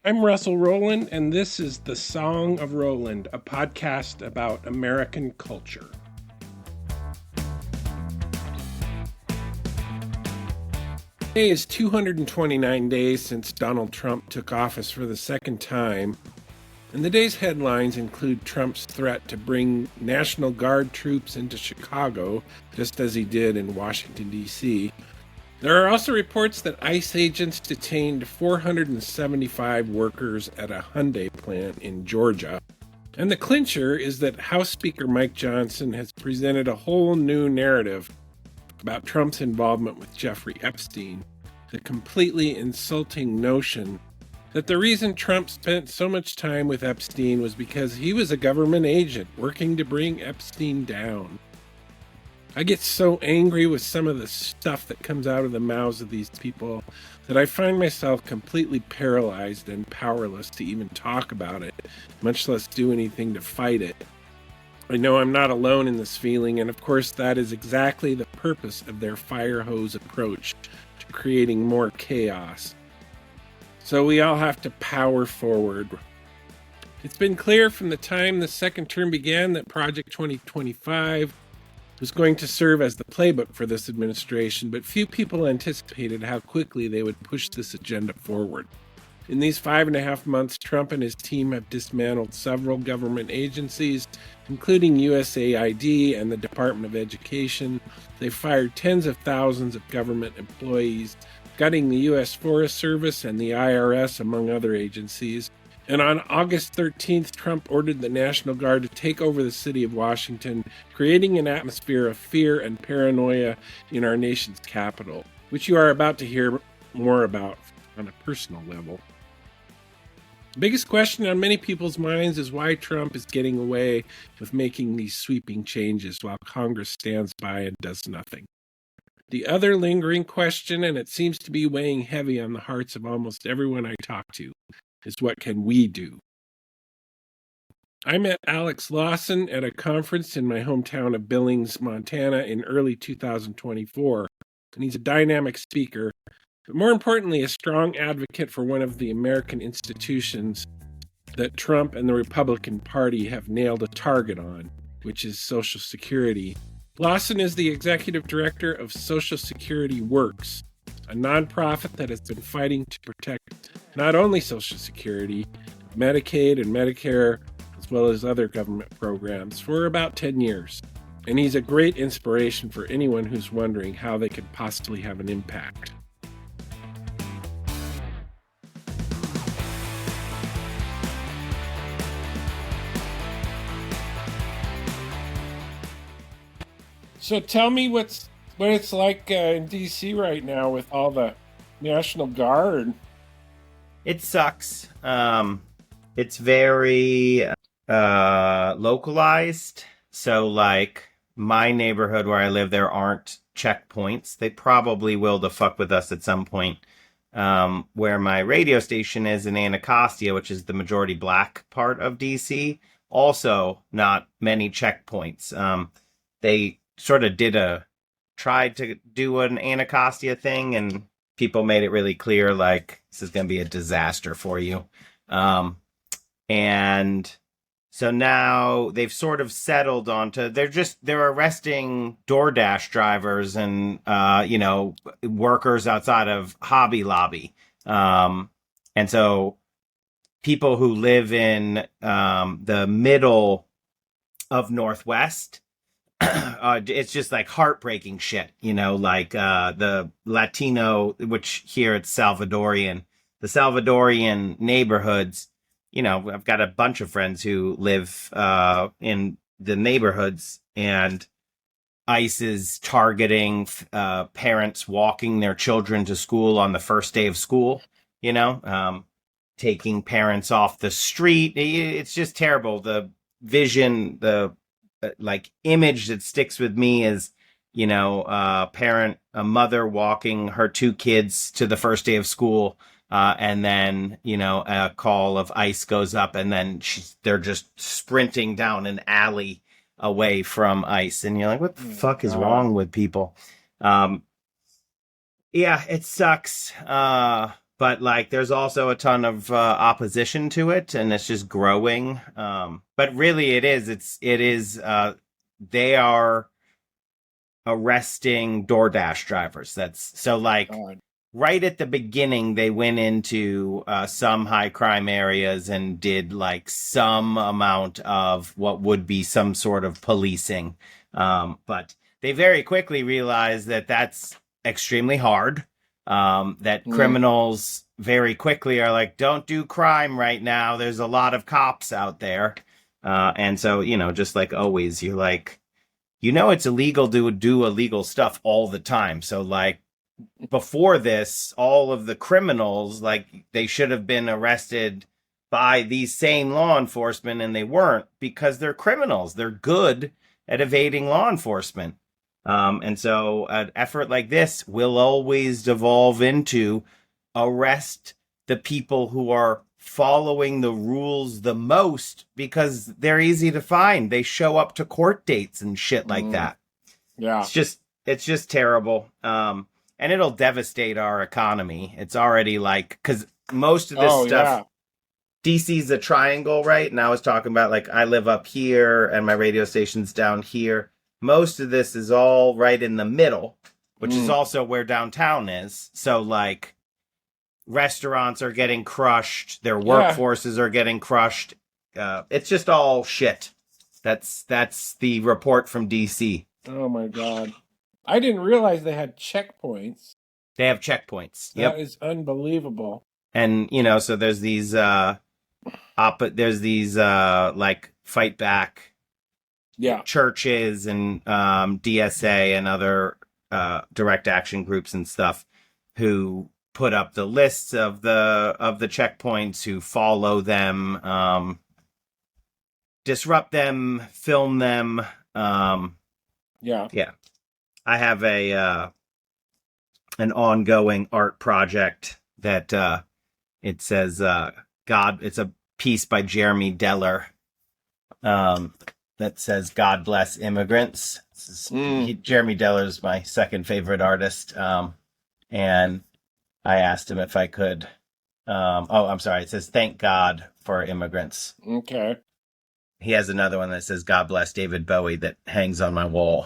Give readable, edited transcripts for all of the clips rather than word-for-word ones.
I'm Russell Rowland, and this is The Song of Roland, a podcast about American culture. Today is 229 days since Donald Trump took office for the second time, and the day's headlines include Trump's threat to bring National Guard troops into Chicago, just as he did in Washington, D.C. There are also reports that ICE agents detained 475 workers at a Hyundai plant in Georgia. And the clincher is that House Speaker Mike Johnson has presented a whole new narrative about Trump's involvement with Jeffrey Epstein, the completely insulting notion that the reason Trump spent so much time with Epstein was because he was a government agent working to bring Epstein down. I get so angry with some of the stuff that comes out of the mouths of these people that I find myself completely paralyzed and powerless to even talk about it, much less do anything to fight it. I know I'm not alone in this feeling, and of course that is exactly the purpose of their fire hose approach to creating more chaos. So we all have to power forward. It's been clear from the time the second term began that Project 2025 was going to serve as the playbook for this administration, but few people anticipated how quickly they would push this agenda forward. In these 5.5 months, Trump and his team have dismantled several government agencies, including USAID and the Department of Education. They've fired tens of thousands of government employees, gutting the U.S. Forest Service and the IRS, among other agencies. And on August 13th, Trump ordered the National Guard to take over the city of Washington, creating an atmosphere of fear and paranoia in our nation's capital, which you are about to hear more about on a personal level. The biggest question on many people's minds is why Trump is getting away with making these sweeping changes while Congress stands by and does nothing. The other lingering question, and it seems to be weighing heavy on the hearts of almost everyone I talk to, is what can we do? I met Alex Lawson at a conference in my hometown of Billings, Montana in early 2024, and he's a dynamic speaker, but more importantly, a strong advocate for one of the American institutions that Trump and the Republican Party have nailed a target on, which is Social Security. Lawson is the executive director of Social Security Works, a nonprofit that has been fighting to protect not only Social Security, Medicaid and Medicare, as well as other government programs for about 10 years. And he's a great inspiration for anyone who's wondering how they could possibly have an impact. So tell me what it's like in DC right now with all the National Guard. It sucks. It's very localized. So, like, my neighborhood where I live, there aren't checkpoints. They probably will to fuck with us at some point. Where my radio station is in Anacostia, which is the majority black part of DC, also not many checkpoints. They sort of tried to do an Anacostia thing, and people made it really clear, like, this is going to be a disaster for you. And so now they've sort of settled onto, they're arresting DoorDash drivers and, workers outside of Hobby Lobby. And so people who live in the middle of Northwest, it's just like heartbreaking shit, like the Latino, which here it's Salvadorian, the Salvadorian neighborhoods. I've got a bunch of friends who live in the neighborhoods, and ICE is targeting parents walking their children to school on the first day of school, taking parents off the street. It's just terrible. The vision, the image that sticks with me is, a mother walking her two kids to the first day of school, and then, a call of ICE goes up, and then they're just sprinting down an alley away from ICE. And you're like, what the fuck is wrong with people? Yeah, it sucks. but like there's also a ton of opposition to it, and it's just growing. But really, they are arresting DoorDash drivers. That's so like God. right at the beginning, they went into some high crime areas and did like some amount of what would be some sort of policing. But they very quickly realized that that's extremely hard. That criminals very quickly are like, don't do crime right now. There's a lot of cops out there. And so, just like always, you're like, it's illegal to do illegal stuff all the time. So like, before this, all of the criminals, like they should have been arrested by these same law enforcement, and they weren't because they're criminals. They're good at evading law enforcement. And so an effort like this will always devolve into arrest the people who are following the rules the most because they're easy to find. They show up to court dates and shit like that. Yeah. It's just terrible. And it'll devastate our economy. It's already like, because most of this stuff, DC's a triangle, right? And I was talking about like, I live up here and my radio station's down here. Most of this is all right in the middle, which is also where downtown is. So like, restaurants are getting crushed. Their workforces are getting crushed. It's just all shit. That's the report from DC. Oh my God. I didn't realize they had checkpoints. They have checkpoints. Yep. That is unbelievable. And so there's these like fight back churches and DSA and other direct action groups and stuff who put up the lists of the checkpoints, who follow them, disrupt them, film them. Yeah. I have an ongoing art project that it says God. It's a piece by Jeremy Deller that says "God bless immigrants." Jeremy Deller is my second favorite artist, and I asked him if I could. I'm sorry. It says "Thank God for immigrants." Okay. He has another one that says "God bless David Bowie" that hangs on my wall.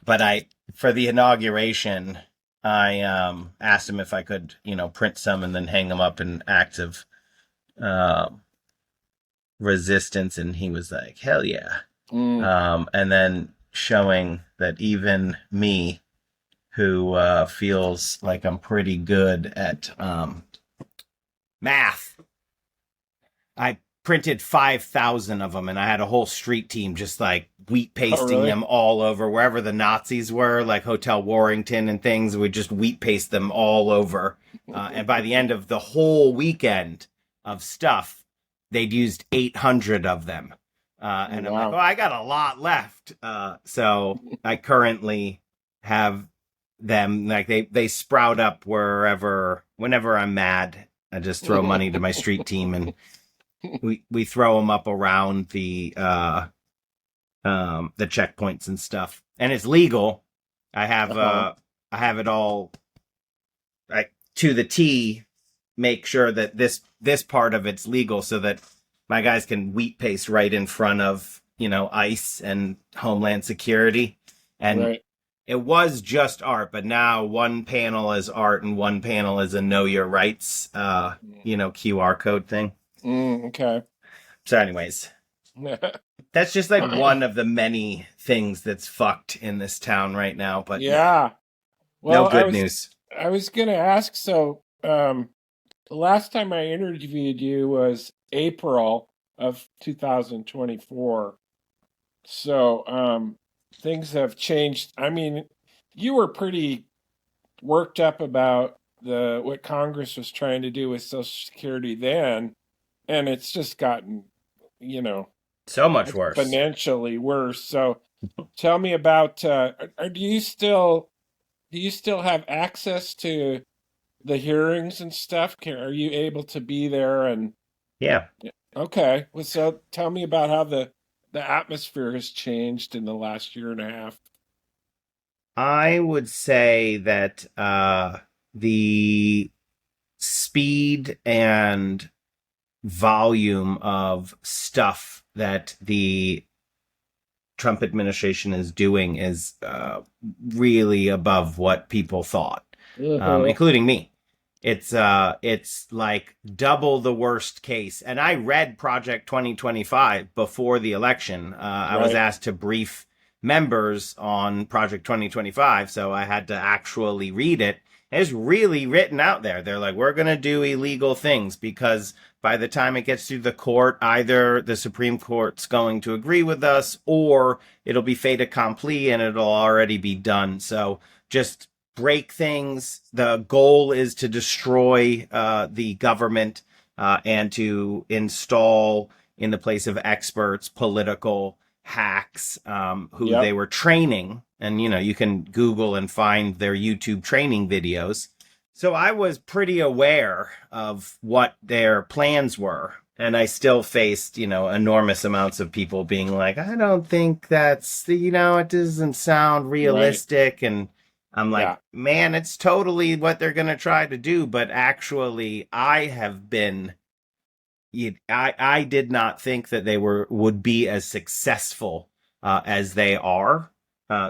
But for the inauguration, I asked him if I could, print some and then hang them up in acts of resistance, and he was like, "Hell yeah!" And then showing that even me, who feels like I'm pretty good at math, I printed 5,000 of them, and I had a whole street team just like wheat pasting them all over wherever the Nazis were, like Hotel Warrington and things. We just wheat paste them all over. And by the end of the whole weekend of stuff, they'd used 800 of them. And I'm like, oh, I got a lot left. So I currently have them, like they sprout up whenever I'm mad. I just throw money to my street team, and we throw them up around the checkpoints and stuff, and it's legal. I have it all like to the T. Make sure that this part of it's legal, so that my guys can wheat paste right in front of ICE and Homeland Security. And it was just art, but now one panel is art and one panel is a Know Your Rights QR code thing. Okay. So anyways, that's just like one of the many things that's fucked in this town right now. But well, no good news. I was going to ask, so the last time I interviewed you was April of 2024. So things have changed. I mean, you were pretty worked up about what Congress was trying to do with Social Security then. And it's just gotten, so much worse, exponentially worse. So, tell me about. Do you still have access to the hearings and stuff? Are you able to be there? And yeah, okay. Well, so tell me about how the atmosphere has changed in the last year and a half. I would say that the speed and volume of stuff that the Trump administration is doing is really above what people thought, Uh-huh. including me. It's like double the worst case. And I read Project 2025 before the election. I was Right. asked to brief members on Project 2025, so I had to actually read it. It's really written out there. They're like, we're going to do illegal things because by the time it gets to the court, either the Supreme Court's going to agree with us or it'll be fait accompli and it'll already be done. So just break things. The goal is to destroy the government and to install in the place of experts political hacks who Yep. they were training. And, you know, you can Google and find their YouTube training videos. So I was pretty aware of what their plans were. And I still faced, you know, enormous amounts of people being like, I don't think that's, you know, it doesn't sound Right. realistic. And I'm like, Yeah. man, it's totally what they're going to try to do. But actually, I have been, I did not think that they would be as successful as they are.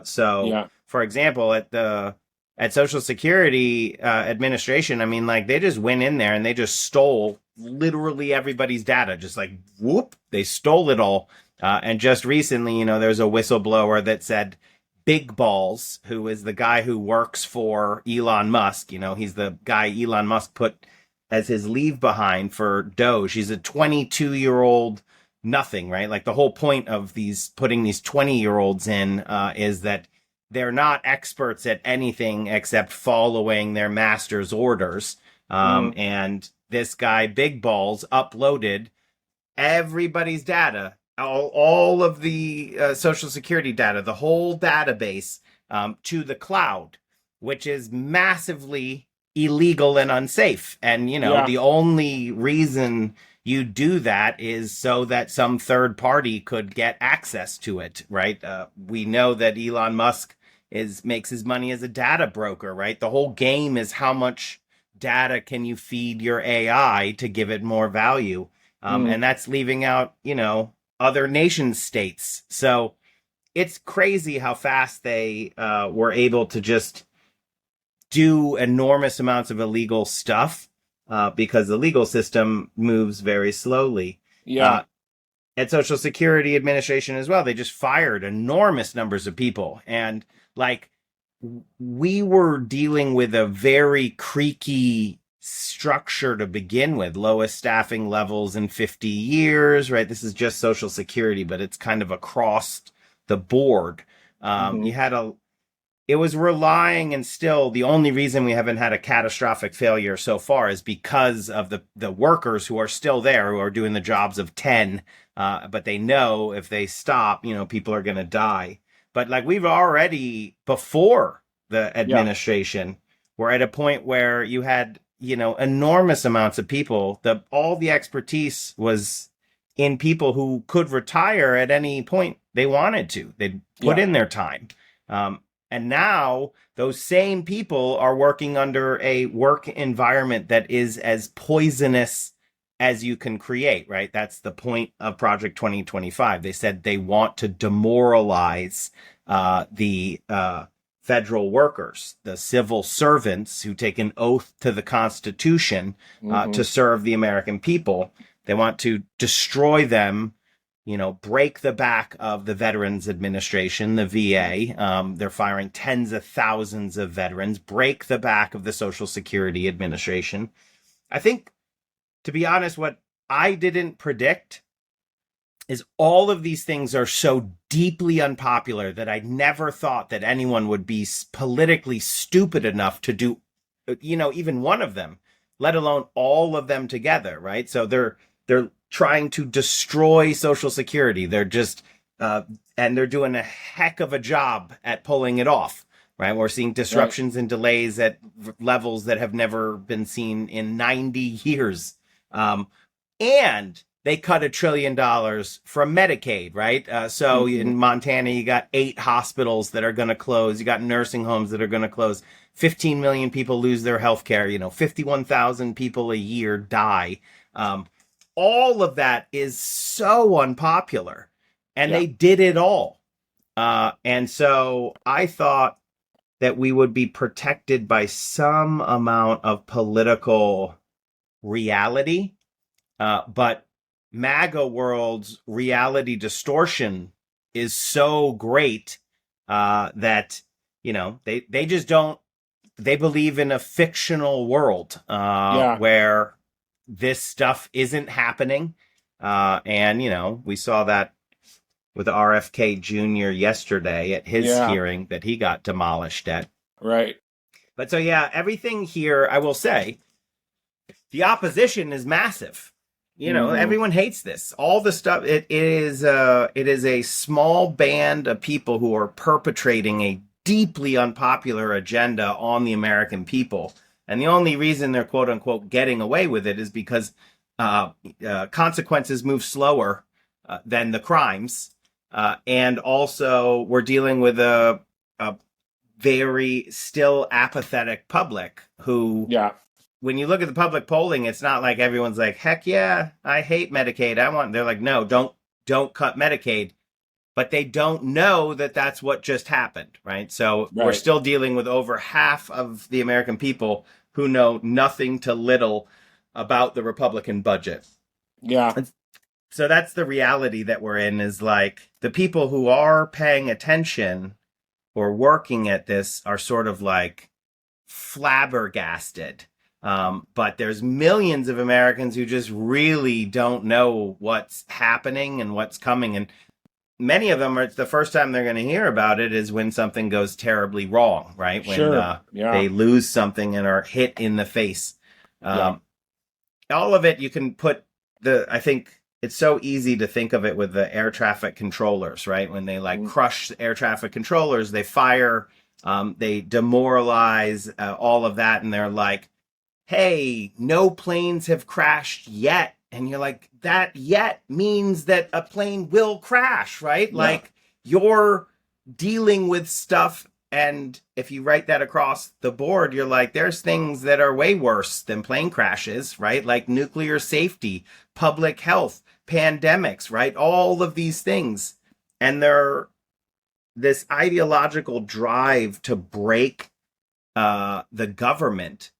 So, Yeah. for example, at Social Security Administration, I mean, like they just went in there and they just stole literally everybody's data, just like whoop, they stole it all. And just recently, you know, there's a whistleblower that said Big Balls, who is the guy who works for Elon Musk, you know, he's the guy Elon Musk put as his leave behind for Doge. She's a 22-year-old nothing, right? Like the whole point of these putting these 20-year-olds in is that they're not experts at anything except following their master's orders. Mm. And this guy, Big Balls, uploaded everybody's data, all of the Social Security data, the whole database to the cloud, which is massively illegal and unsafe. And, you know, Yeah. the only reason you do that is so that some third party could get access to it, right? We know that Elon Musk makes his money as a data broker, right? The whole game is how much data can you feed your AI to give it more value. Mm. And that's leaving out, you know, other nation states. So it's crazy how fast they were able to just do enormous amounts of illegal stuff because the legal system moves very slowly. Yeah. Uh, at Social Security Administration as well, they just fired enormous numbers of people. And like we were dealing with a very creaky structure to begin with, lowest staffing levels in 50 years, right? This is just Social Security, but it's kind of across the board. Hmm. You had it was relying, and still the only reason we haven't had a catastrophic failure so far is because of the workers who are still there, who are doing the jobs of 10, but they know if they stop, you know, people are going to die. But like we've already, before the Yeah. administration, we're at a point where you had, you know, enormous amounts of people. All the expertise was in people who could retire at any point they wanted to. They'd put Yeah. in their time. Um, and now those same people are working under a work environment that is as poisonous as you can create, right? That's the point of Project 2025. They said they want to demoralize the federal workers, the civil servants who take an oath to the Constitution Hmm. to serve the American people. They want to destroy them, you know, break the back of the Veterans Administration, the VA. They're firing tens of thousands of veterans, break the back of the Social Security Administration. I think, to be honest, what I didn't predict is all of these things are so deeply unpopular that I never thought that anyone would be politically stupid enough to do, you know, even one of them, let alone all of them together, right? So they're trying to destroy Social Security. They're just and they're doing a heck of a job at pulling it off, right? We're seeing Right. disruptions and delays at levels that have never been seen in 90 years. And they cut $1 trillion from Medicaid, right? So in Montana, you got 8 hospitals that are going to close. You got nursing homes that are going to close. 15 million people lose their health care. 51,000 people a year die. All of that is so unpopular, and they did it all. And so I thought that we would be protected by some amount of political reality, but MAGA world's reality distortion is so great that they just don't. They believe in a fictional world where this stuff isn't happening, and we saw that with RFK Jr. yesterday at his hearing that he got demolished at. Right. But so everything here, I will say, the opposition is massive. Everyone hates this. All the stuff. It is a small band of people who are perpetrating a deeply unpopular agenda on the American people. And the only reason they're quote unquote getting away with it is because consequences move slower than the crimes. And also we're dealing with a very still apathetic public who, when you look at the public polling, it's not like everyone's like, heck yeah, I hate Medicaid. They're like, no, don't cut Medicaid. But they don't know that that's what just happened, right? So we're still dealing with over half of the American people who know nothing to little about the Republican budget. Yeah. So that's the reality that we're in, is like the people who are paying attention or working at this are sort of like flabbergasted. But there's millions of Americans who just really don't know what's happening and what's coming. And many of them, it's the first time they're going to hear about it is when something goes terribly wrong, right? When they lose something and are hit in the face. All of it, you can put I think it's so easy to think of it with the air traffic controllers, right? When they crush air traffic controllers, they fire, they demoralize all of that. And they're like, hey, no planes have crashed yet. And you're like, that yet means that a plane will crash, right? Yeah. Like you're dealing with stuff. And if you write that across the board, you're like, there's things that are way worse than plane crashes, right? Like nuclear safety, public health, pandemics, right? All of these things. And they're this ideological drive to break the government,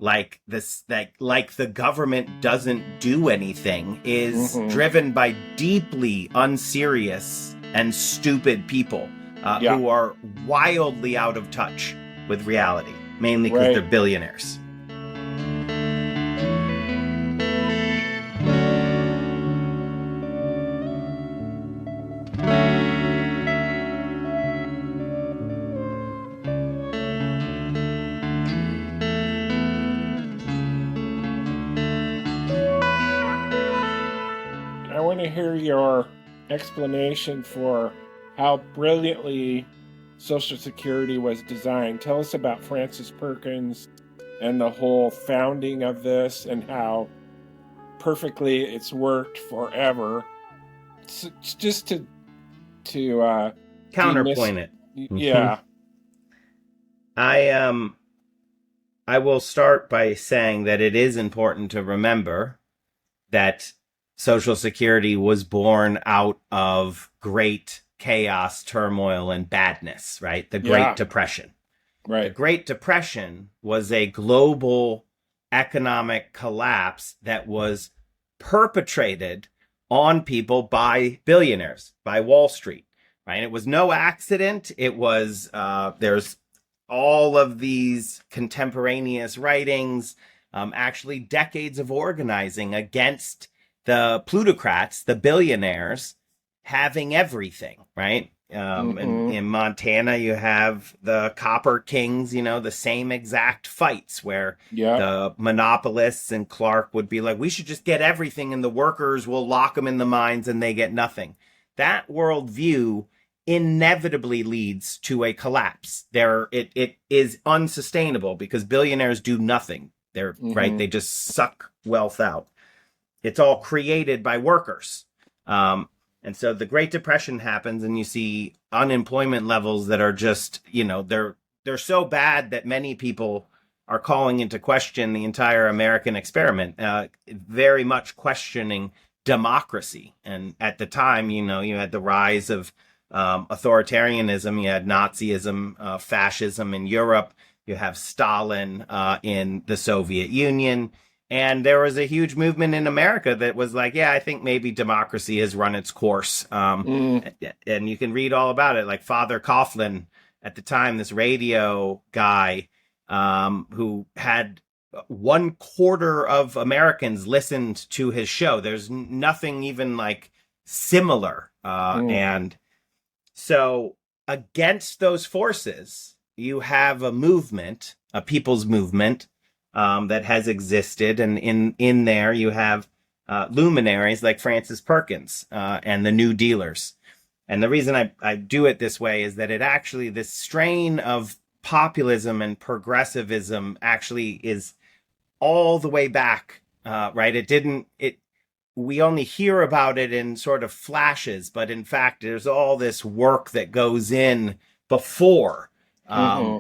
like the government doesn't do anything, is driven by deeply unserious and stupid people who are wildly out of touch with reality, mainly because they're billionaires. I want to hear your explanation for how brilliantly Social Security was designed. Tell us about Francis Perkins and the whole founding of this and how perfectly it's worked forever. It's just to counterpoint it. Yeah. I will start by saying that it is important to remember that Social Security was born out of great chaos, turmoil, and badness, right? The Great Depression. Right. The Great Depression was a global economic collapse that was perpetrated on people by billionaires, by Wall Street, right? It was no accident. It was, there's all of these contemporaneous writings, actually decades of organizing against the plutocrats, the billionaires, having everything, right? In Montana, you have the Copper Kings, the same exact fights where the monopolists and Clark would be like, we should just get everything and the workers will lock them in the mines and they get nothing. That worldview inevitably leads to a collapse. It is unsustainable because billionaires do nothing. They're right. They just suck wealth out. it's all created by workers. And so the Great Depression happens, and you see unemployment levels that are just, they're so bad that many people are calling into question the entire American experiment, very much questioning democracy. And at the time, you had the rise of authoritarianism, you had Nazism, fascism in Europe, you have Stalin in the Soviet Union. And there was a huge movement in America that was like, yeah, I think maybe democracy has run its course. And you can read all about it. Like Father Coughlin at the time, this radio guy who had 1/4 of Americans listened to his show. There's nothing even like similar. And so against those forces, you have a movement, a people's movement, that has existed, and in there you have luminaries like Francis Perkins and the New Dealers. And the reason I do it this way is that this strain of populism and progressivism actually is all the way back, right? We only hear about it in sort of flashes, but in fact, there's all this work that goes in before.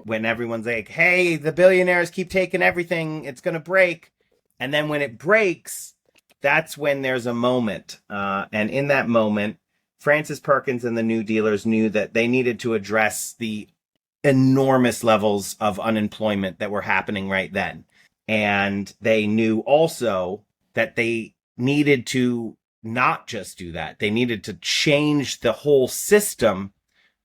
When everyone's like, hey, the billionaires keep taking everything, it's going to break. And then when it breaks, that's when there's a moment. And in that moment, Francis Perkins and the New Dealers knew that they needed to address the enormous levels of unemployment that were happening right then. And they knew also that they needed to not just do that. They needed to change the whole system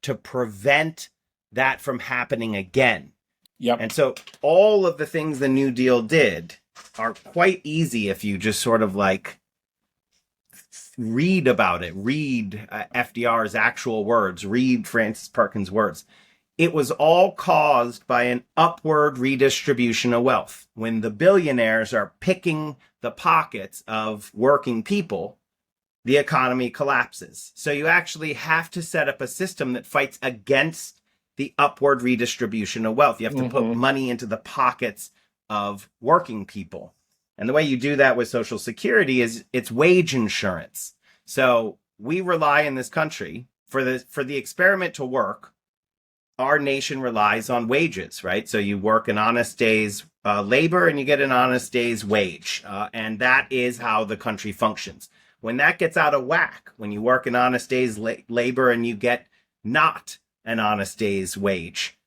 to prevent that from happening again. Yep. And so all of the things the New Deal did are quite easy if you just sort of like read about it, read FDR's actual words, read Francis Perkins' words. It was all caused by an upward redistribution of wealth. When the billionaires are picking the pockets of working people, the economy collapses. So you actually have to set up a system that fights against the upward redistribution of wealth. You have to put money into the pockets of working people. And the way you do that with Social Security is it's wage insurance. So we rely in this country for the experiment to work. Our nation relies on wages, right? So you work an honest day's labor and you get an honest day's wage. And that is how the country functions. When that gets out of whack, when you work an honest day's labor and you get not an honest day's wage,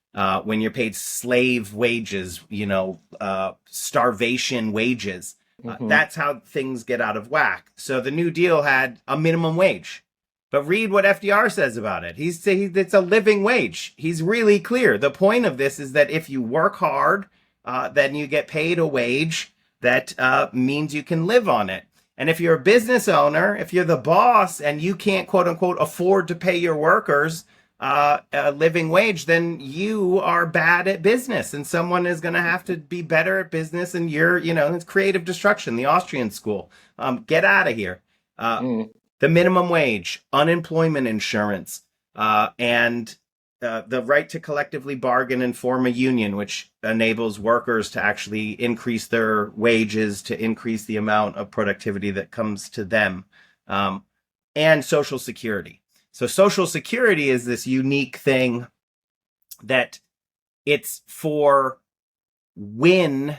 when you're paid slave wages, starvation wages, that's how things get out of whack. So the New Deal had a minimum wage. But read what FDR says about it. It's a living wage. He's really clear. The point of this is that if you work hard, then you get paid a wage that means you can live on it. And if you're a business owner, if you're the boss and you can't, quote unquote, afford to pay your workers a living wage, then you are bad at business, and someone is going to have to be better at business. And it's creative destruction, the Austrian school. Get out of here. The minimum wage, unemployment insurance, and the right to collectively bargain and form a union, which enables workers to actually increase their wages, to increase the amount of productivity that comes to them, and Social Security. So Social Security is this unique thing that it's for when,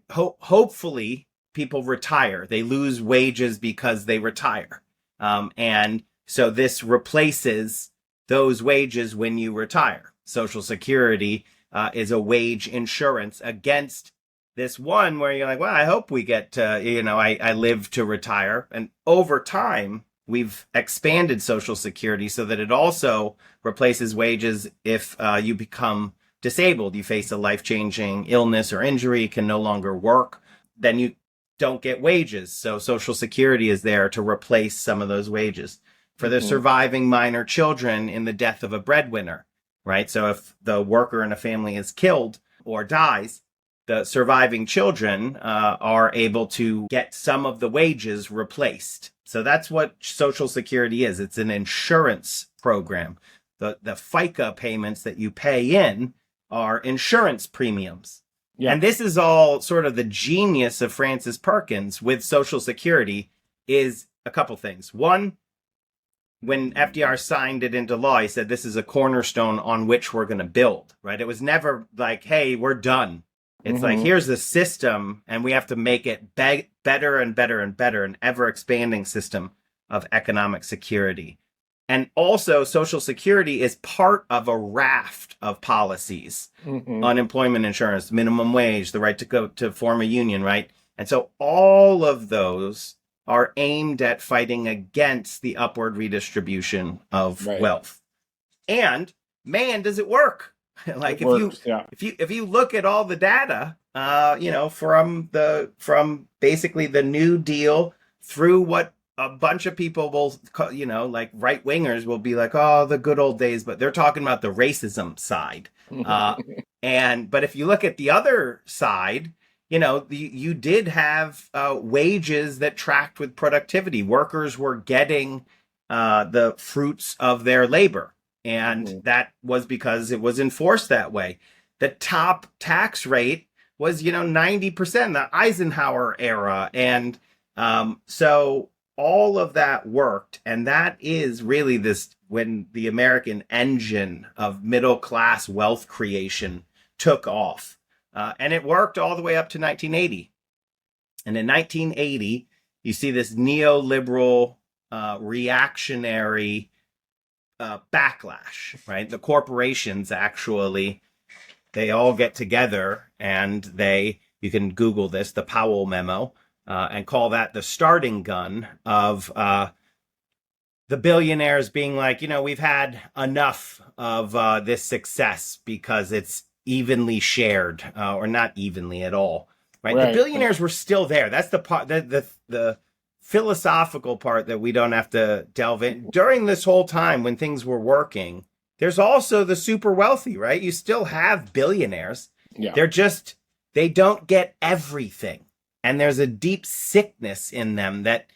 hopefully people retire. They lose wages because they retire. And so this replaces those wages when you retire. Social Security is a wage insurance against this one where you're like, well, I hope we get, I live to retire. And over time, we've expanded Social Security so that it also replaces wages if you become disabled. You face a life-changing illness or injury, can no longer work, then you don't get wages. So Social Security is there to replace some of those wages. For the surviving minor children in the death of a breadwinner, right? So if the worker in a family is killed or dies, the surviving children are able to get some of the wages replaced. So that's what Social Security is. It's an insurance program. The FICA payments that you pay in are insurance premiums. Yeah. And this is all sort of the genius of Francis Perkins with Social Security is a couple things. One, when FDR signed it into law, he said this is a cornerstone on which we're going to build, right? It was never like, hey, we're done. It's like, here's the system, and we have to make it better and better and better, an ever-expanding system of economic security. And also, Social Security is part of a raft of policies. Unemployment insurance, minimum wage, the right to go to form a union, right? And so all of those are aimed at fighting against the upward redistribution of wealth. And man, does it work. Like if you look at all the data, from basically the New Deal through what a bunch of people will, like right wingers will be like, oh, the good old days, but they're talking about the racism side. But if you look at the other side, you did have wages that tracked with productivity. Workers were getting the fruits of their labor. And that was because it was enforced that way. The top tax rate was, 90%, the Eisenhower era. And so all of that worked. And that is really when the American engine of middle-class wealth creation took off. And it worked all the way up to 1980. And in 1980, you see this neoliberal, reactionary backlash, right? The corporations actually, they all get together and you can Google this, the Powell memo, and call that the starting gun of the billionaires being like, we've had enough of this success because it's evenly shared, or not evenly at all, right? The billionaires were still there. That's the part, the philosophical part that we don't have to delve in. During this whole time when things were working, there's also the super wealthy, right? You still have billionaires. Yeah. They don't get everything. And there's a deep sickness in them that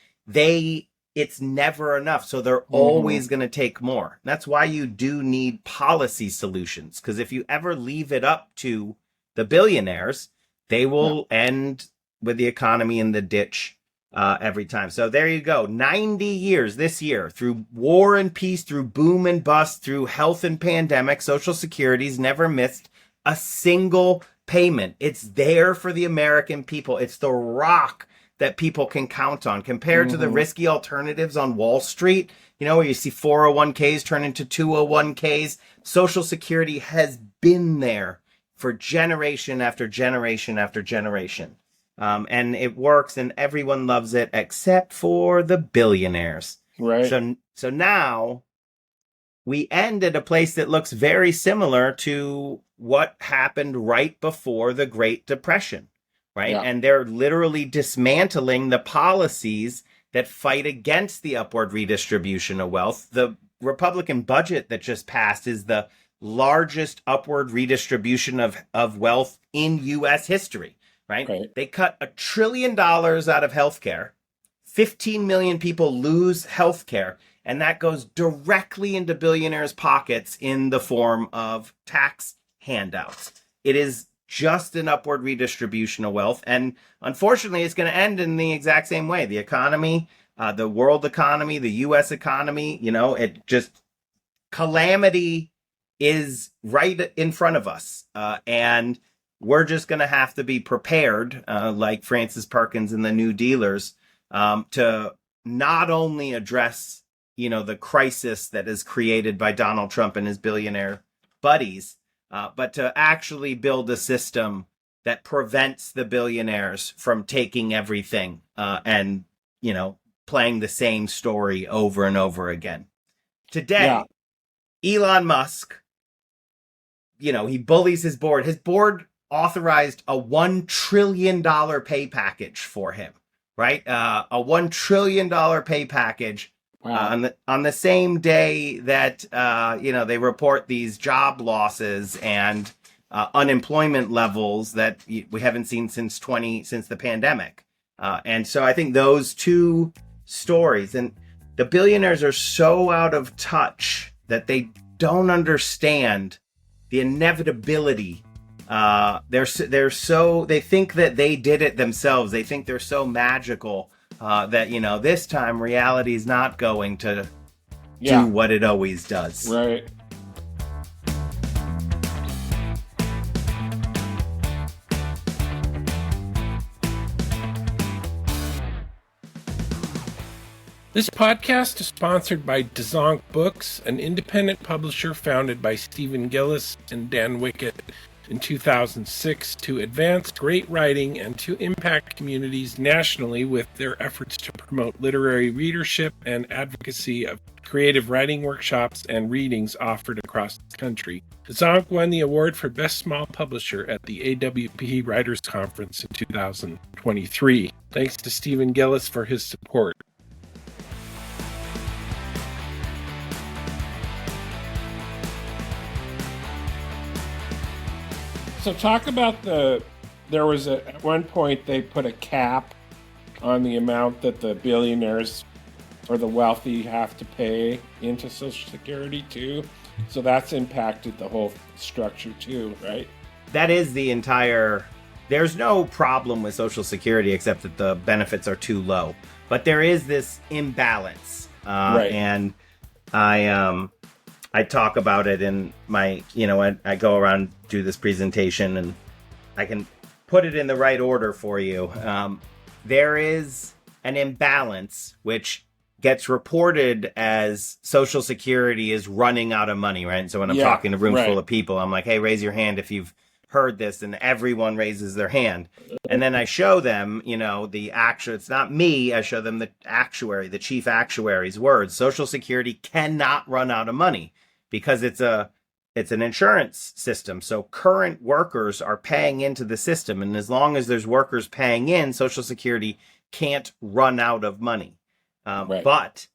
it's never enough. So they're always going to take more. That's why you do need policy solutions. Because if you ever leave it up to the billionaires, they will end with the economy in the ditch every time. So there you go. 90 years this year, through war and peace, through boom and bust, through health and pandemic, Social Security's never missed a single payment. It's there for the American people. It's the rock that people can count on compared to the risky alternatives on Wall Street, where you see 401ks turn into 201ks. Social Security has been there for generation after generation after generation. And it works and everyone loves it except for the billionaires. Right. So now we end at a place that looks very similar to what happened right before the Great Depression, right? Yeah. And they're literally dismantling the policies that fight against the upward redistribution of wealth. The Republican budget that just passed is the largest upward redistribution of wealth in U.S. history. Right? They cut $1 trillion out of healthcare. 15 million people lose healthcare, and that goes directly into billionaires' pockets in the form of tax handouts. It is just an upward redistribution of wealth, and unfortunately, it's going to end in the exact same way. The economy, the world economy, the U.S. economy, it just calamity is right in front of us, and we're just going to have to be prepared, like Francis Perkins and the New Dealers, to not only address, the crisis that is created by Donald Trump and his billionaire buddies, but to actually build a system that prevents the billionaires from taking everything and, playing the same story over and over again. Today, Elon Musk, he bullies his board. His board authorized a $1 trillion pay package for him, right? A $1 trillion pay package on the same day that, they report these job losses and unemployment levels that we haven't seen since the pandemic. And so I think those two stories, and the billionaires are so out of touch that they don't understand the inevitability They think that they did it themselves. They think they're so magical that this time reality is not going to do what it always does. Right. This podcast is sponsored by Dzonk Books, an independent publisher founded by Stephen Gillis and Dan Wickett in 2006 to advance great writing and to impact communities nationally with their efforts to promote literary readership and advocacy of creative writing workshops and readings offered across the country. Dzonk won the award for Best Small Publisher at the AWP Writers Conference in 2023. Thanks to Stephen Gillis for his support. So talk about there was at one point they put a cap on the amount that the billionaires or the wealthy have to pay into Social Security too. So that's impacted the whole structure too, right? That is there's no problem with Social Security except that the benefits are too low. But there is this imbalance. Right. And I talk about it in my, I go around, do this presentation, and I can put it in the right order for you. There is an imbalance which gets reported as Social Security is running out of money, right? So when I'm talking to a room full of people, I'm like, hey, raise your hand if you've heard this, and everyone raises their hand. And then I show them, it's not me, I show them the chief actuary's words. Social Security cannot run out of money because it's an insurance system. So current workers are paying into the system. And as long as there's workers paying in, Social Security can't run out of money. But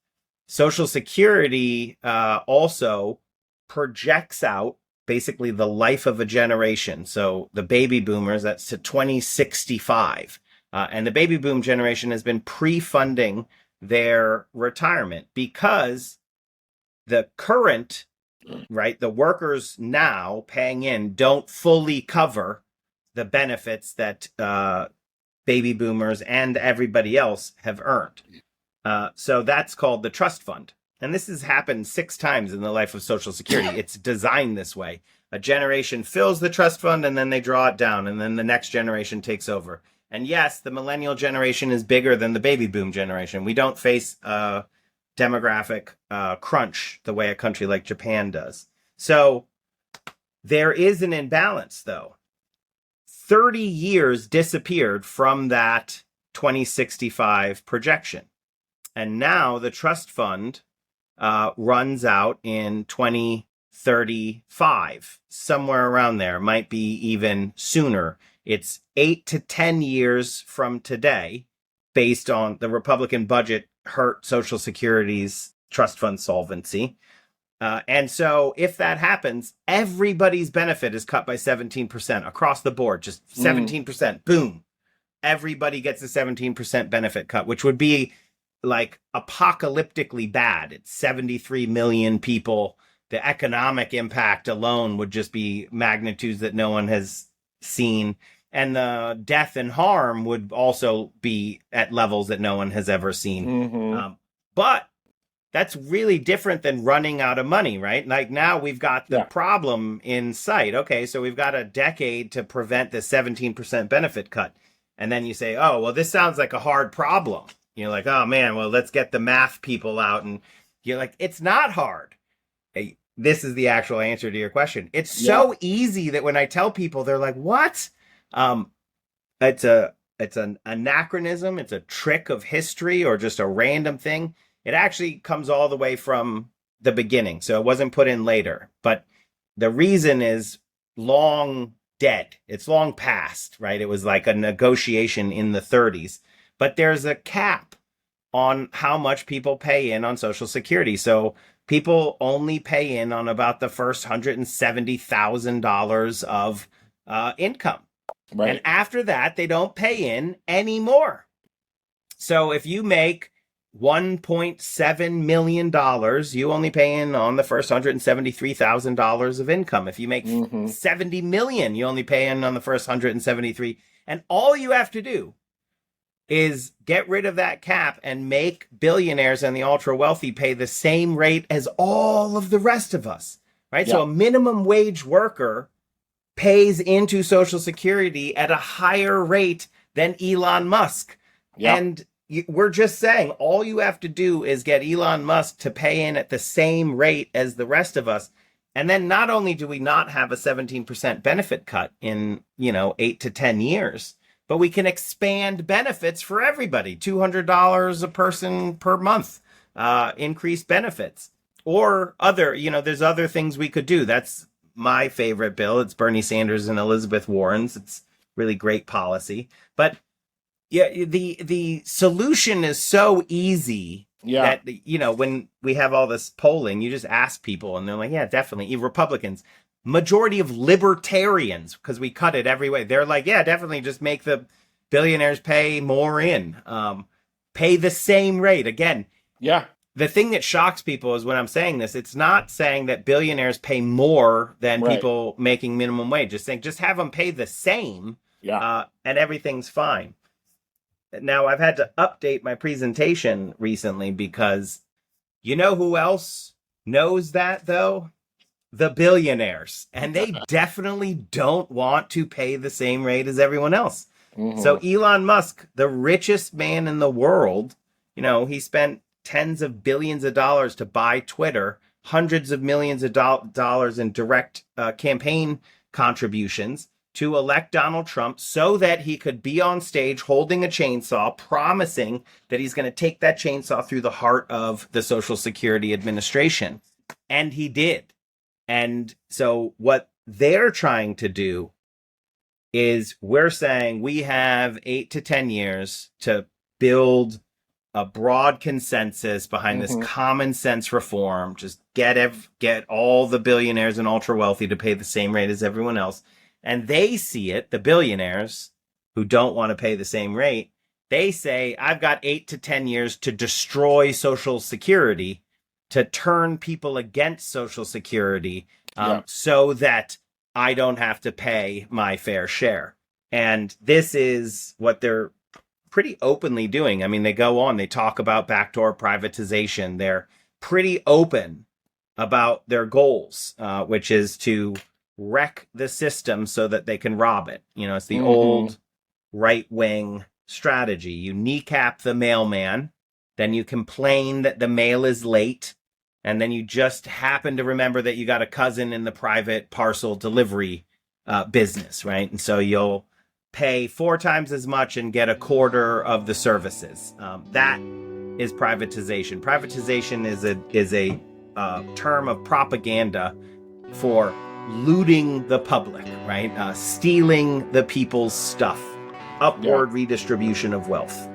Social Security also projects out basically the life of a generation. So the baby boomers, that's to 2065. And the baby boom generation has been pre-funding their retirement because the current, the workers now paying in don't fully cover the benefits that baby boomers and everybody else have earned. So that's called the trust fund. And this has happened 6 times in the life of Social Security. It's designed this way. A generation fills the trust fund and then they draw it down and then the next generation takes over. And yes, the millennial generation is bigger than the baby boom generation. We don't face a demographic crunch the way a country like Japan does. So there is an imbalance, though. 30 years disappeared from that 2065 projection. And now the trust fund runs out in 2035, somewhere around there, might be even sooner. It's 8 to 10 years from today, based on the Republican budget hurt Social Security's trust fund solvency. And so if that happens, everybody's benefit is cut by 17% across the board, just 17%, boom. Everybody gets a 17% benefit cut, which would be like apocalyptically bad. It's 73 million people. The economic impact alone would just be magnitudes that no one has seen. And the death and harm would also be at levels that no one has ever seen. But that's really different than running out of money, right? Like now we've got the problem in sight. Okay, so we've got a decade to prevent the 17% benefit cut. And then you say, oh, well, this sounds like a hard problem. You're like, oh, man, well, let's get the math people out. And you're like, it's not hard. Hey, this is the actual answer to your question. It's so easy that when I tell people, they're like, what? It's an anachronism. It's a trick of history or just a random thing. It actually comes all the way from the beginning. So it wasn't put in later. But the reason is long dead. It's long past, right? It was like a negotiation in the 30s. But there's a cap on how much people pay in on Social Security. So people only pay in on about the first $170,000 of income. Right. And after that, they don't pay in anymore. So if you make $1.7 million, you only pay in on the first $173,000 of income. If you make 70 million, you only pay in on the first 173. And all you have to do is get rid of that cap and make billionaires and the ultra wealthy pay the same rate as all of the rest of us, right? Yeah. So a minimum wage worker pays into Social Security at a higher rate than Elon Musk. Yeah. And we're just saying all you have to do is get Elon Musk to pay in at the same rate as the rest of us. And then not only do we not have a 17% benefit cut in, 8 to 10 years, but we can expand benefits for everybody. $200 a person per month, increased benefits. Or there's other things we could do. That's my favorite bill. It's Bernie Sanders and Elizabeth Warren's. It's really great policy. But yeah, the solution is so easy that, when we have all this polling, you just ask people and they're like, yeah, definitely. Republicans, majority of libertarians, because we cut it every way. They're like, yeah, definitely just make the billionaires pay more pay the same rate. Again, yeah. The thing that shocks people is when I'm saying this, it's not saying that billionaires pay more than people making minimum wage. It's saying just have them pay the same and everything's fine. Now, I've had to update my presentation recently because you know who else knows that, though? The billionaires. And they definitely don't want to pay the same rate as everyone else. Mm-hmm. So Elon Musk, the richest man in the world, he spent tens of billions of dollars to buy Twitter, hundreds of millions of dollars in direct campaign contributions to elect Donald Trump so that he could be on stage holding a chainsaw, promising that he's going to take that chainsaw through the heart of the Social Security Administration. And he did. And so what they're trying to do is we're saying we have 8 to 10 years to build a broad consensus behind this common sense reform. Just get all the billionaires and ultra wealthy to pay the same rate as everyone else. And they see it, the billionaires who don't want to pay the same rate, they say, I've got 8 to 10 years to destroy Social Security, to turn people against Social Security so that I don't have to pay my fair share. And this is what they're pretty openly doing. I mean, they go on, they talk about backdoor privatization. They're pretty open about their goals, which is to wreck the system so that they can rob it. It's the old right-wing strategy. You kneecap the mailman, then you complain that the mail is late, and then you just happen to remember that you got a cousin in the private parcel delivery business, right? And so you'll pay 4 times as much and get a quarter of the services. That is privatization. Privatization is a term of propaganda for looting the public, right? Stealing the people's stuff. Upward redistribution of wealth.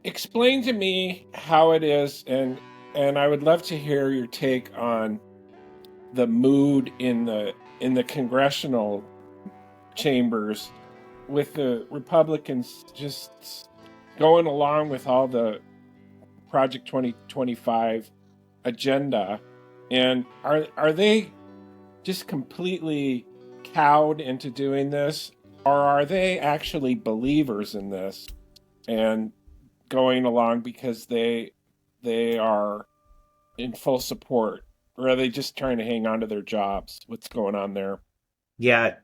Explain to me how it is, and I would love to hear your take on the mood in the congressional chambers with the Republicans just going along with all the Project 2025 agenda, and are they just completely cowed into doing this, or are they actually believers in this and going along because they are in full support, or are they just trying to hang on to their jobs? What's going on there? Yeah,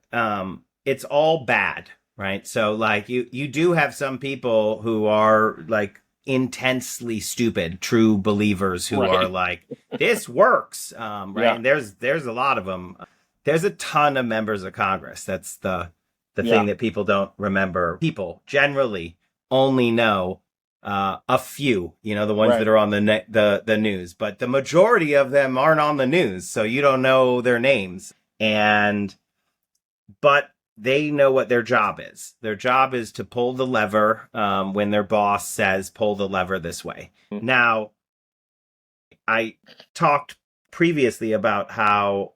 it's all bad, right? So like you do have some people who are like intensely stupid, true believers who are like, this works, right? Yeah. And there's a lot of them. There's a ton of members of Congress. That's the thing that people don't remember. People generally only know a few, the ones that are on the news, but the majority of them aren't on the news, so you don't know their names. And but they know what their job is. Their job is to pull the lever when their boss says, pull the lever this way. Now, I talked previously about how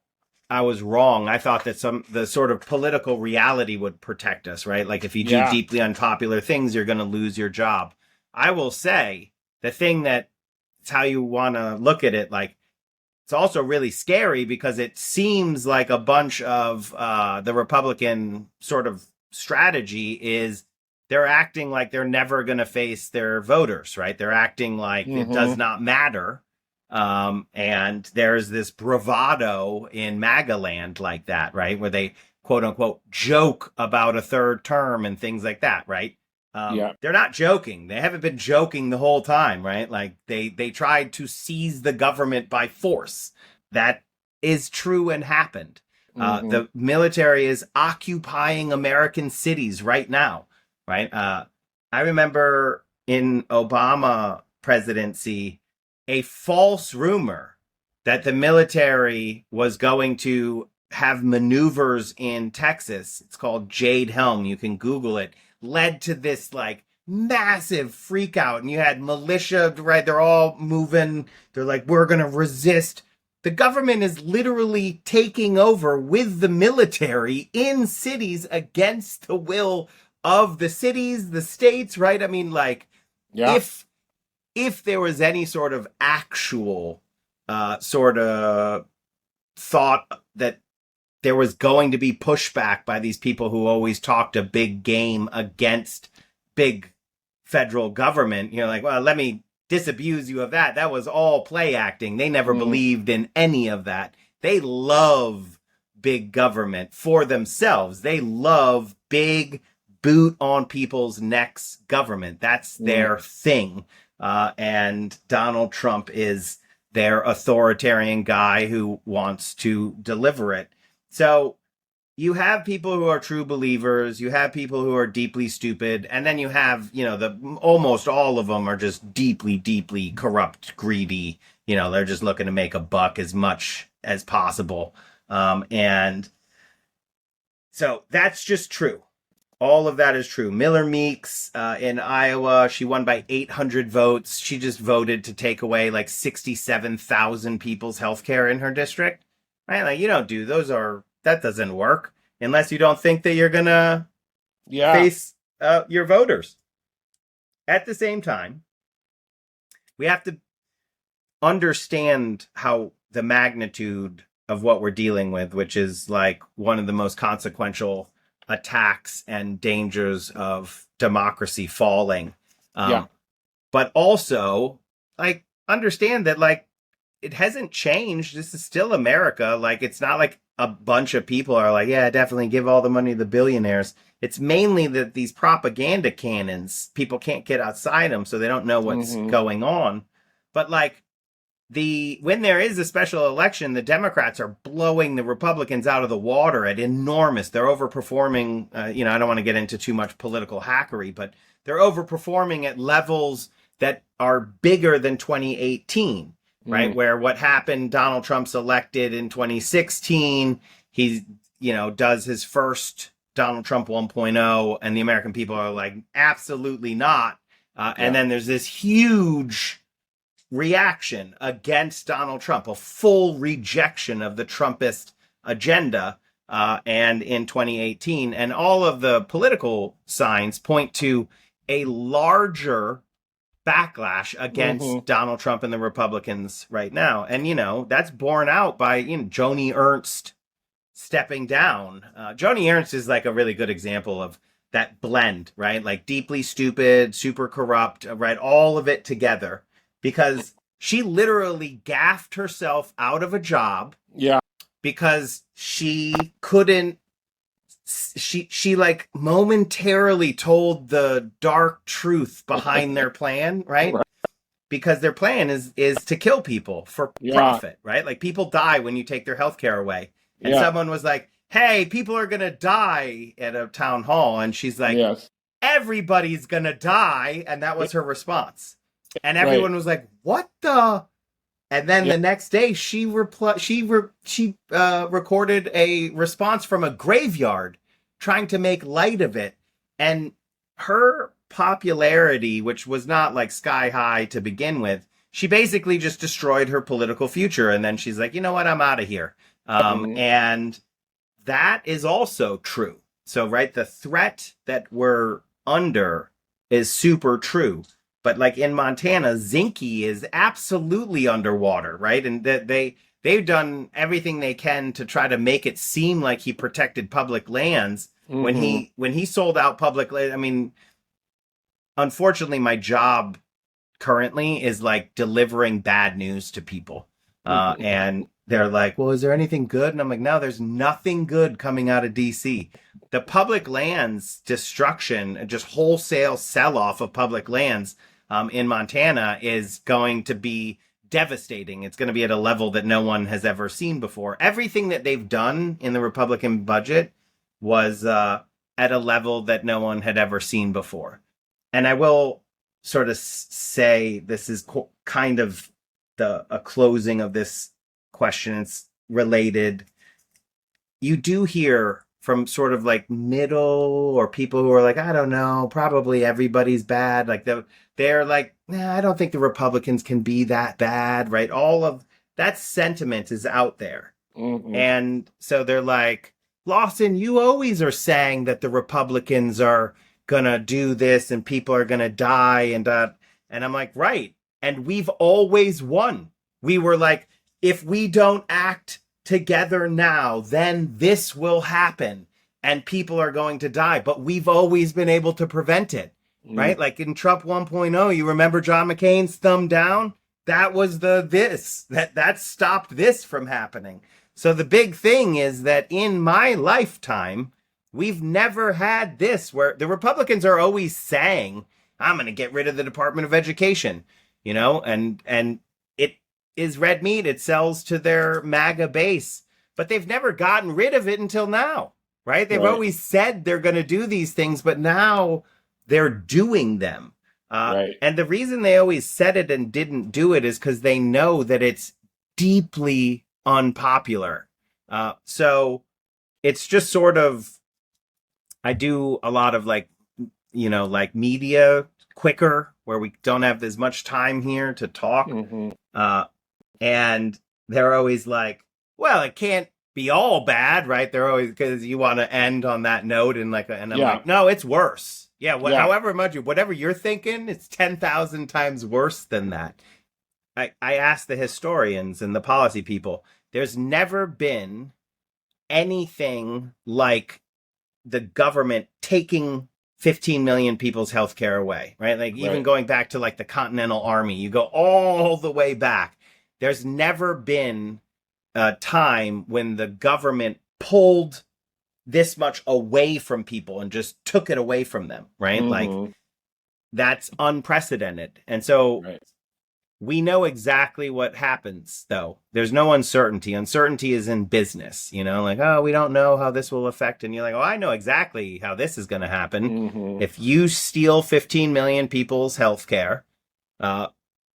I was wrong. I thought that the sort of political reality would protect us, right? Like if you do deeply unpopular things, you're going to lose your job. I will say the thing that it's how you want to look at it. Like it's also really scary because it seems like a bunch of the Republican sort of strategy is they're acting like they're never going to face their voters, right? They're acting like it does not matter. And there's this bravado in MAGA land like that, right? Where they quote unquote joke about a third term and things like that, right? They're not joking. They haven't been joking the whole time, right? Like they tried to seize the government by force. That is true and happened. The military is occupying American cities right now, right? I remember in Obama presidency, a false rumor that the military was going to have maneuvers in Texas. It's called Jade Helm. You can Google it. Led to this like massive freak out. And you had militia, right? They're all moving. They're like, we're going to resist. The government is literally taking over with the military in cities against the will of the cities, the states, right? I mean, like, if there was any sort of actual sort of thought that there was going to be pushback by these people who always talked a big game against big federal government, you're like, well, let me disabuse you of that. That was all play acting. They never believed in any of that. They love big government for themselves. They love big boot on people's necks government. That's their thing. And Donald Trump is their authoritarian guy who wants to deliver it. So you have people who are true believers, you have people who are deeply stupid, and then you have, almost all of them are just deeply, deeply corrupt, greedy. They're just looking to make a buck as much as possible. And so that's just true. All of that is true. Miller Meeks in Iowa, she won by 800 votes. She just voted to take away like 67,000 people's health care in her district. Right? Like, you don't do that doesn't work unless you don't think that you're going to face your voters. At the same time, we have to understand how the magnitude of what we're dealing with, which is like one of the most consequential attacks and dangers of democracy falling. But also, like, understand that, like, it hasn't changed. This is still America. Like, it's not like a bunch of people are like, yeah, definitely give all the money to the billionaires. It's mainly that these propaganda cannons, people can't get outside them, so they don't know what's going on. But, like, when there is a special election, the Democrats are blowing the Republicans out of the water at enormous. They're overperforming. I don't want to get into too much political hackery, but they're overperforming at levels that are bigger than 2018, right? Where what happened, Donald Trump's elected in 2016. He, does his first Donald Trump 1.0, and the American people are like, absolutely not. And then there's this huge reaction against Donald Trump, a full rejection of the Trumpist agenda, and in 2018. And all of the political signs point to a larger backlash against Donald Trump and the Republicans right now. And, that's borne out by, Joni Ernst stepping down. Joni Ernst is like a really good example of that blend, right? Like deeply stupid, super corrupt, right? All of it together. Because she literally gaffed herself out of a job. Because she couldn't. She like momentarily told the dark truth behind their plan, right? Because their plan is to kill people for profit, right? Like people die when you take their health care away. And someone was like, hey, people are going to die at a town hall. And she's like, everybody's going to die. And that was her response. And everyone was like, what the? And then Yeah. the next day, she recorded a response from a graveyard, trying to make light of it. And her popularity, which was not like sky high to begin with, she basically just destroyed her political future. And then she's like, you know what, I'm out of here. Mhm. And that is also true. So, right, the threat that we're under is super true. But like in Montana, Zinke is absolutely underwater, right? And that they've done everything they can to try to make it seem like he protected public lands when Mhm. he sold out public land. I mean, unfortunately, my job currently is like delivering bad news to people. Mhm. And they're like, well, is there anything good? And I'm like, no, there's nothing good coming out of DC. The public lands destruction, just wholesale sell off of public lands in Montana is going to be devastating. It's going to be at a level that no one has ever seen before. Everything that they've done in the Republican budget was at a level that no one had ever seen before. And I will sort of say this is kind of a closing of this question. It's related. You do hear from sort of like middle or people who are like, I don't know, probably everybody's bad. Like they're like, nah, I don't think the Republicans can be that bad, right? All of that sentiment is out there. Mhm. And so they're like, Lawson, you always are saying that the Republicans are gonna do this and people are gonna die and I'm like, right. And we've always won. We were like, if we don't act together now, then this will happen and people are going to die. But we've always been able to prevent it, Mhm. right? Like in Trump 1.0, you remember John McCain's thumb down? That was that stopped this from happening. So the big thing is that in my lifetime, we've never had this where the Republicans are always saying, I'm going to get rid of the Department of Education, and it is red meat. It sells to their MAGA base, but they've never gotten rid of it until now, right? They've Right. always said they're going to do these things, but now they're doing them. Right. And the reason they always said it and didn't do it is because they know that it's deeply unpopular. So it's just sort of, I do a lot of like media quicker where we don't have as much time here to talk. Mhm. Uh, and they're always like, well, it can't be all bad, right? They're always, because you want to end on that note and and I'm Yeah. like, no, it's worse. Yeah. Yeah. However much, whatever you're thinking, it's 10,000 times worse than that. I asked the historians and the policy people, there's never been anything like the government taking 15 million people's health care away, right? Like even Right. going back to like the Continental Army, you go all the way back. There's never been a time when the government pulled this much away from people and just took it away from them, right? Like Mhm. that's unprecedented. And so Right. we know exactly what happens, though. There's no uncertainty. Uncertainty is in business, like, oh, we don't know how this will affect. And you're like, oh, I know exactly how this is going to happen. Mhm. If you steal 15 million people's health care,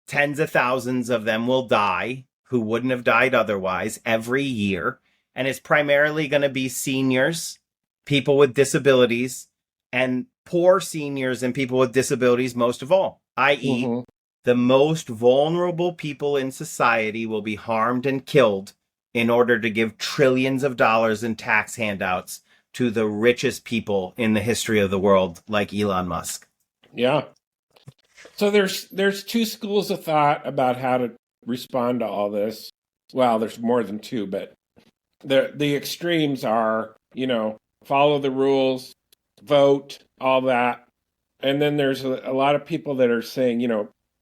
tens of thousands of them will die who wouldn't have died otherwise every year. And it's primarily going to be seniors, people with disabilities, and poor seniors and people with disabilities most of all, i.e., Mhm. the most vulnerable people in society will be harmed and killed in order to give trillions of dollars in tax handouts to the richest people in the history of the world, like Elon Musk. Yeah. So there's two schools of thought about how to respond to all this. Well, there's more than two, but the extremes are, follow the rules, vote, all that. And then there's a lot of people that are saying,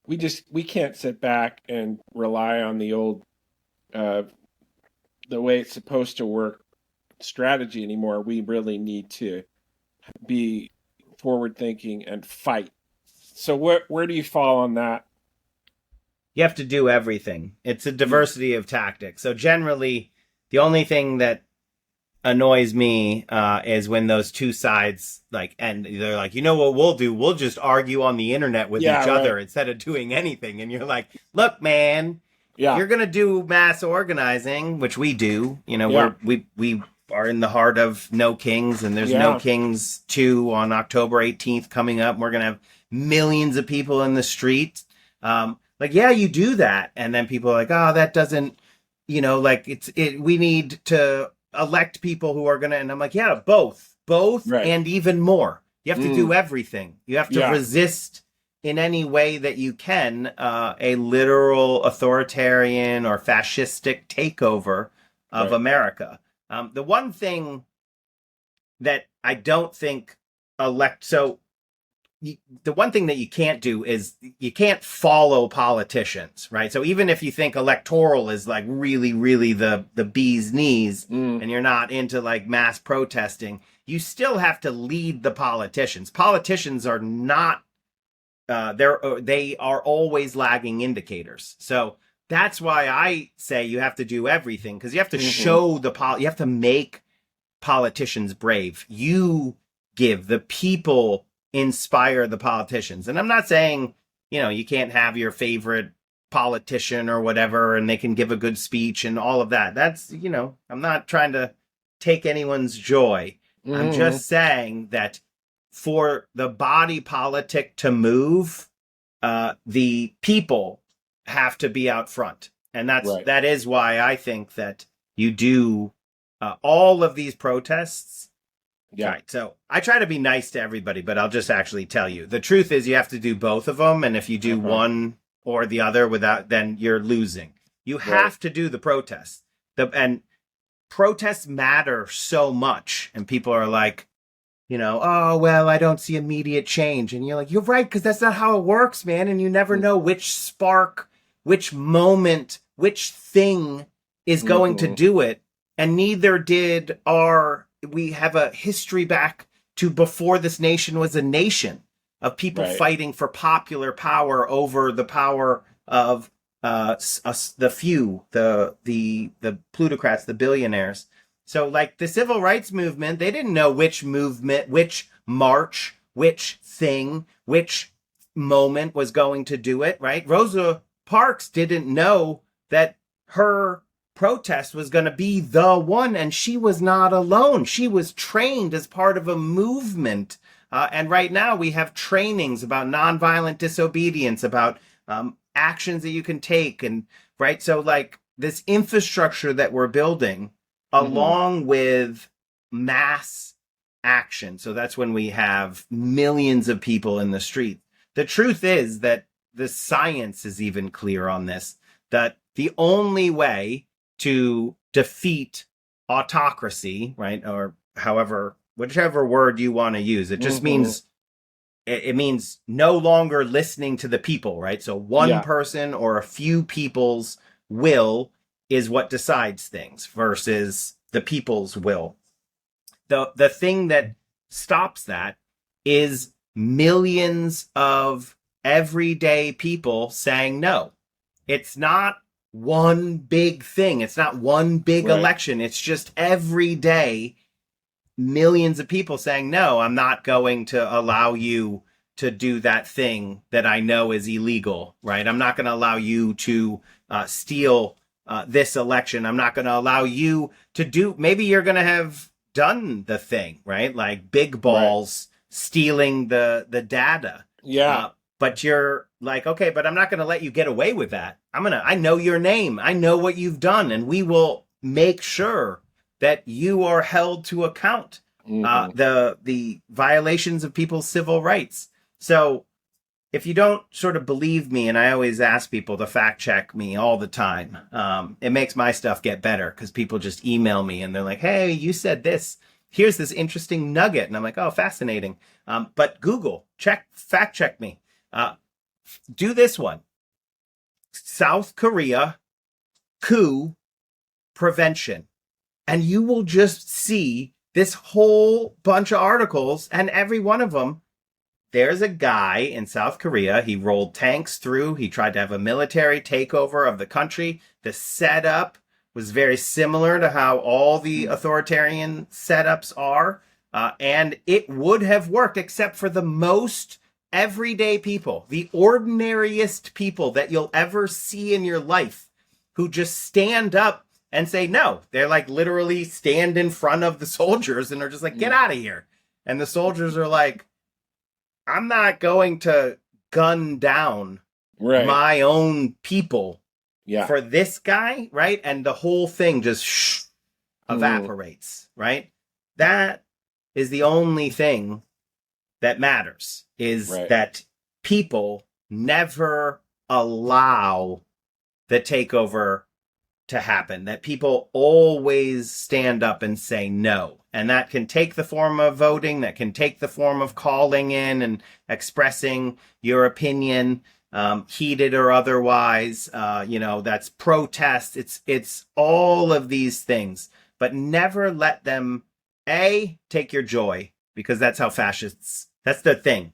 we can't sit back and rely on the old uh, the way it's supposed to work strategy anymore. We really need to be forward thinking and fight. So where do you fall on that? You have to do everything. It's a diversity of tactics. So generally, the only thing that annoys me is when those two sides and they're like, you know what we'll do? We'll just argue on the internet with Yeah, each right. other instead of doing anything. And you're like, look, man, Yeah. you're going to do mass organizing, which we do. You know, Yeah. we are in the heart of No Kings, and there's No Yeah. Kings 2 on October 18th coming up. We're going to have millions of people in the street. Like, yeah, you do that. And then people are like, oh, that doesn't, like we need to elect people who are going to, and I'm like, yeah, both, Right. and even more. You have to do everything. You have to Yeah. resist in any way that you can a literal authoritarian or fascistic takeover of Right. America. The one thing that I don't think the one thing that you can't do is you can't follow politicians, right? So even if you think electoral is like really, really the bee's knees and you're not into like mass protesting, you still have to lead the politicians. Politicians are not, they are always lagging indicators. So that's why I say you have to do everything, because you have to show you have to make politicians brave. You give the people inspire the politicians. And I'm not saying, you can't have your favorite politician or whatever, and they can give a good speech and all of that. That's, I'm not trying to take anyone's joy. I'm just saying that for the body politic to move, the people have to be out front. And that is why I think that you do all of these protests. Yeah. Right. So I try to be nice to everybody, but I'll just actually tell you. The truth is you have to do both of them. And if you do one or the other then you're losing. You have to do the protests. And protests matter so much. And people are like, oh, well, I don't see immediate change. And you're like, you're right, because that's not how it works, man. And you never know which spark, which moment, which thing is going to do it. And neither did we have a history back to before this nation was a nation of people fighting for popular power over the power of the few, the plutocrats, the billionaires. So like the civil rights movement, they didn't know which movement, which march, which thing, which moment was going to do it, right? Rosa Parks didn't know that her protest was going to be the one, and she was not alone. She was trained as part of a movement. And right now we have trainings about nonviolent disobedience, about actions that you can take. And right. So like this infrastructure that we're building along with mass action. So that's when we have millions of people in the street. The truth is that the science is even clear on this, that the only way to defeat autocracy, right? Or whichever word you want to use, it just means, it means no longer listening to the people, right? So one person or a few people's will is what decides things versus the people's will. The thing that stops that is millions of everyday people saying no. It's not one big thing. It's not one big election. It's just every day millions of people saying, no, I'm not going to allow you to do that thing that I know is illegal, right? I'm not going to allow you to steal this election. I'm not going to allow you to do, maybe you're going to have done the thing, right? Like big balls stealing the data. Yeah. But you're like, okay, but I'm not going to let you get away with that. I know your name. I know what you've done. And we will make sure that you are held to account. The violations of people's civil rights. So if you don't sort of believe me, and I always ask people to fact check me all the time, it makes my stuff get better because people just email me and they're like, hey, you said this. Here's this interesting nugget. And I'm like, oh, fascinating. But Google, fact check me. Do this one. South Korea coup prevention. And you will just see this whole bunch of articles, and every one of them, there's a guy in South Korea. He rolled tanks through. He tried to have a military takeover of the country. The setup was very similar to how all the authoritarian setups are. And it would have worked, except for the most everyday people, the ordinariest people that you'll ever see in your life. who just stand up and say no. They're like literally stand in front of the soldiers and are just like, get out of here. And the soldiers are like, I'm not going to gun down my own people for this guy, right? And the whole thing just evaporates, right? That is the only thing that matters, is that people never allow the takeover to happen, that people always stand up and say no. And that can take the form of voting, that can take the form of calling in and expressing your opinion, heated or otherwise, that's protest. It's all of these things, but never let them, take your joy, because that's how fascists, that's their thing.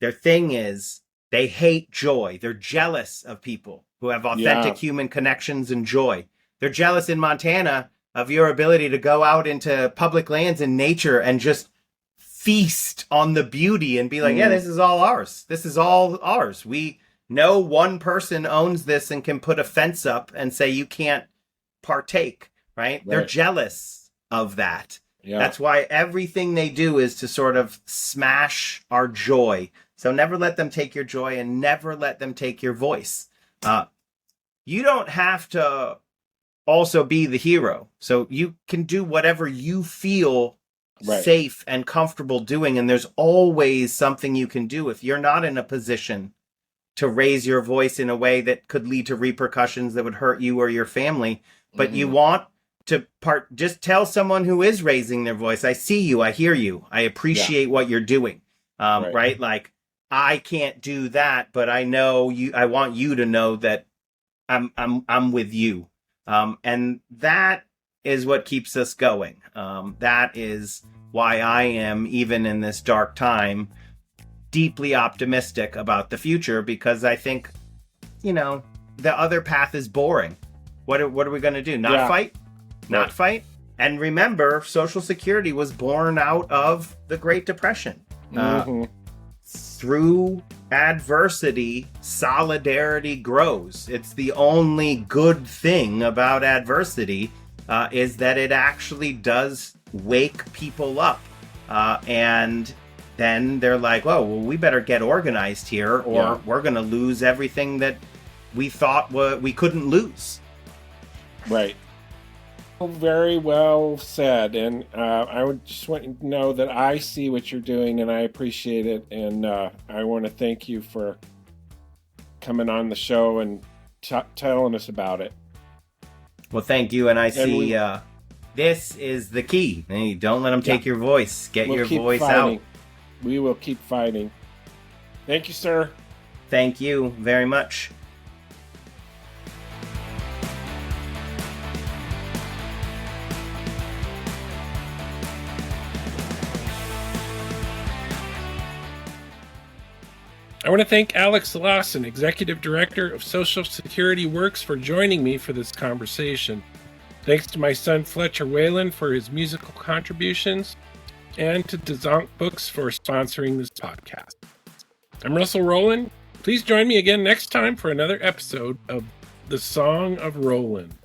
Their thing is they hate joy. They're jealous of people who have authentic human connections and joy. They're jealous in Montana of your ability to go out into public lands and nature and just feast on the beauty and be like, this is all ours. This is all ours. We know one person owns this and can put a fence up and say you can't partake, right? They're jealous of that. Yeah. That's why everything they do is to sort of smash our joy. So never let them take your joy and never let them take your voice. You don't have to also be the hero. So you can do whatever you feel safe and comfortable doing. And there's always something you can do if you're not in a position to raise your voice in a way that could lead to repercussions that would hurt you or your family. But you want to just tell someone who is raising their voice, I see you, I hear you, I appreciate what you're doing. Right? Like, I can't do that, but I know you, I want you to know that I'm with you. And that is what keeps us going. That is why I am, even in this dark time, deeply optimistic about the future, because I think, the other path is boring. What are we going to do? Not fight? Not fight? And remember, Social Security was born out of the Great Depression. Through adversity, solidarity grows. It's the only good thing about adversity, is that it actually does wake people up. And then they're like, well, we better get organized here, or we're going to lose everything that we thought we couldn't lose. Right. Very well said. And I would just want you to know that I see what you're doing and I appreciate it. And I want to thank you for coming on the show and telling us about it. Well, thank you. And I see this is the key. Hey, don't let them take your voice. Get your voice out. We will keep fighting. Thank you, sir. Thank you very much. I want to thank Alex Lawson, Executive Director of Social Security Works, for joining me for this conversation. Thanks to my son Fletcher Whalen for his musical contributions, and to Dzonk Books for sponsoring this podcast. I'm Russell Rowland. Please join me again next time for another episode of The Song of Roland.